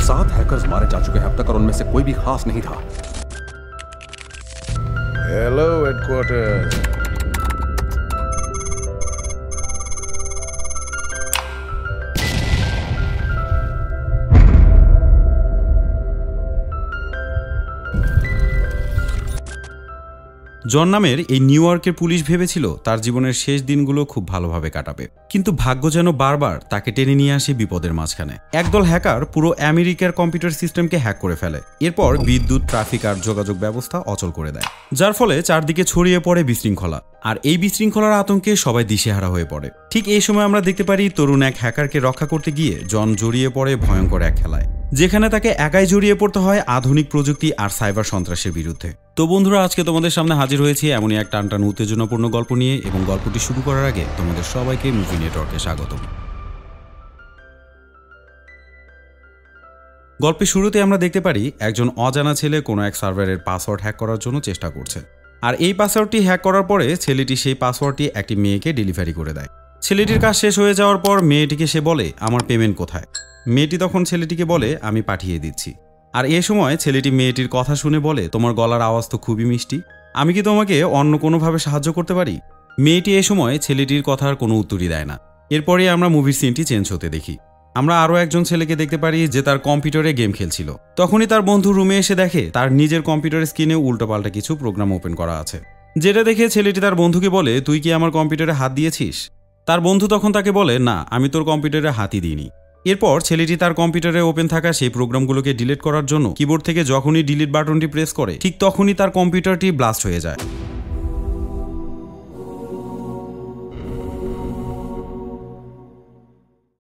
7 hackers मारे जा चुके हैं अब तक और उनमें से कोई भी खास नहीं था। Hello headquarter. জন নামের এই নিউ ইয়র্কের পুলিশ ভেবেছিল তার জীবনের শেষ দিনগুলো খুব ভালোভাবে কাটাবে, কিন্তু ভাগ্য যেন বারবার তাকে টেনে নিয়ে আসে বিপদের মাঝখানে। একদল হ্যাকার পুরো আমেরিকার কম্পিউটার সিস্টেমকে হ্যাক করে ফেলে, এরপর বিদ্যুৎ, ট্রাফিক আর যোগাযোগ ব্যবস্থা অচল করে দেয়, যার ফলে চারদিকে ছড়িয়ে পড়ে বিশৃঙ্খলা। আর এই বিশৃঙ্খলার আতঙ্কে সবাই দিশেহারা হয়ে পড়ে। ঠিক এই সময় আমরা দেখতে পারি তরুণ এক হ্যাকারকে রক্ষা করতে গিয়ে জন জড়িয়ে পড়ে ভয়ঙ্কর এক খেলায়, যেখানে তাকে একাই জড়িয়ে পড়তে হয় আধুনিক প্রযুক্তি আর সাইবার সন্ত্রাসের বিরুদ্ধে। তো বন্ধুরা, আজকে তোমাদের সামনে হাজির হয়েছি এমনই এক টানটান উত্তেজনাপূর্ণ গল্প নিয়ে, এবং গল্পটি শুরু করার আগে তোমাদের সবাইকে মুভি নেটওয়ার্কে স্বাগতম। গল্পের শুরুতে আমরা দেখতে পারি একজন অজানা ছেলে কোনো এক সার্ভারের পাসওয়ার্ড হ্যাক করার জন্য চেষ্টা করছে, আর এই পাসওয়ার্ডটি হ্যাক করার পরে ছেলেটি সেই পাসওয়ার্ডটি একটি মেয়েকে ডেলিভারি করে দেয়। ছেলেটির কাজ শেষ হয়ে যাওয়ার পর মেয়েটিকে সে বলে, আমার পেমেন্ট কোথায়? মেয়েটি তখন ছেলেটিকে বলে, আমি পাঠিয়ে দিচ্ছি। আর এ সময় ছেলেটি মেয়েটির কথা শুনে বলে, তোমার গলার আওয়াজ তো খুবই মিষ্টি, আমি কি তোমাকে অন্য কোনোভাবে সাহায্য করতে পারি? মেয়েটি এ সময় ছেলেটির কথার কোনো উত্তরই দেয় না। এরপরে আমরা মুভির সিনটি চেঞ্জ হতে দেখি। আমরা আরও একজন ছেলেকে দেখতে পারি যে তার কম্পিউটারে গেম খেলছিল। তখনই তার বন্ধু রুমে এসে দেখে তার নিজের কম্পিউটারের স্ক্রিনে উল্টোপাল্টা কিছু প্রোগ্রাম ওপেন করা আছে, যেটা দেখে ছেলেটি তার বন্ধুকে বলে, তুই কি আমার কম্পিউটারে হাত দিয়েছিস? তার বন্ধু তখন তাকে বলে, না, আমি তোর কম্পিউটারে হাতই দিইনি। এরপর ছেলেটি তার কম্পিউটারে ওপেন থাকা সেই প্রোগ্রামগুলোকে ডিলিট করার জন্য কিবোর্ড থেকে যখনই ডিলিট বাটনটি প্রেস করে, ঠিক তখনই তার কম্পিউটারটি ব্লাস্ট হয়ে যায়।